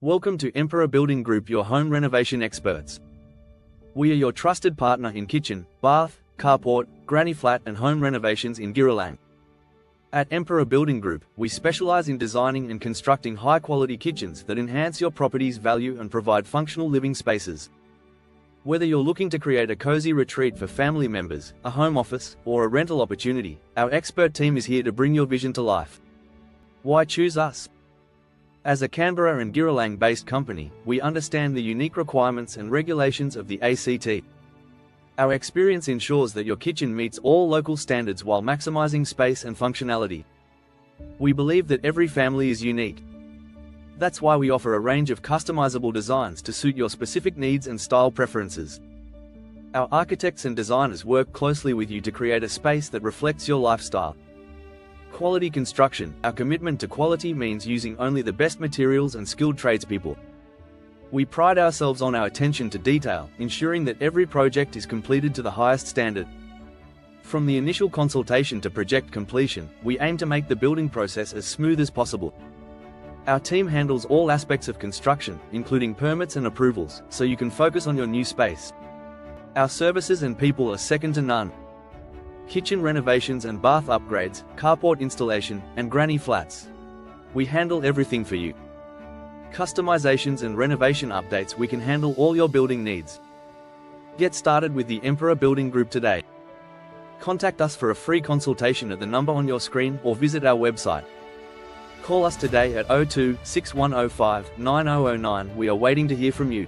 Welcome to Emperor Building Group, your home renovation experts. We are your trusted partner in kitchen, bath, carport, granny flat and home renovations in Giralang. At Emperor Building Group, we specialize in designing and constructing high-quality kitchens that enhance your property's value and provide functional living spaces. Whether you're looking to create a cozy retreat for family members, a home office, or a rental opportunity, our expert team is here to bring your vision to life. Why choose us? As a Canberra and Giralang-based company, we understand the unique requirements and regulations of the ACT. Our experience ensures that your kitchen meets all local standards while maximizing space and functionality. We believe that every family is unique. That's why we offer a range of customizable designs to suit your specific needs and style preferences. Our architects and designers work closely with you to create a space that reflects your lifestyle. Quality construction. Our commitment to quality means using only the best materials and skilled tradespeople. We pride ourselves on our attention to detail, ensuring that every project is completed to the highest standard. From the initial consultation to project completion, we aim to make the building process as smooth as possible. Our team handles all aspects of construction, including permits and approvals, so you can focus on your new space. Our services and people are second to none. Kitchen renovations and bath upgrades, carport installation, and granny flats. We handle everything for you. Customizations and renovation updates. We can handle all your building needs. Get started with the Emperor Building Group today. Contact us for a free consultation at the number on your screen or visit our website. Call us today at 02 6105 9009. We are waiting to hear from you.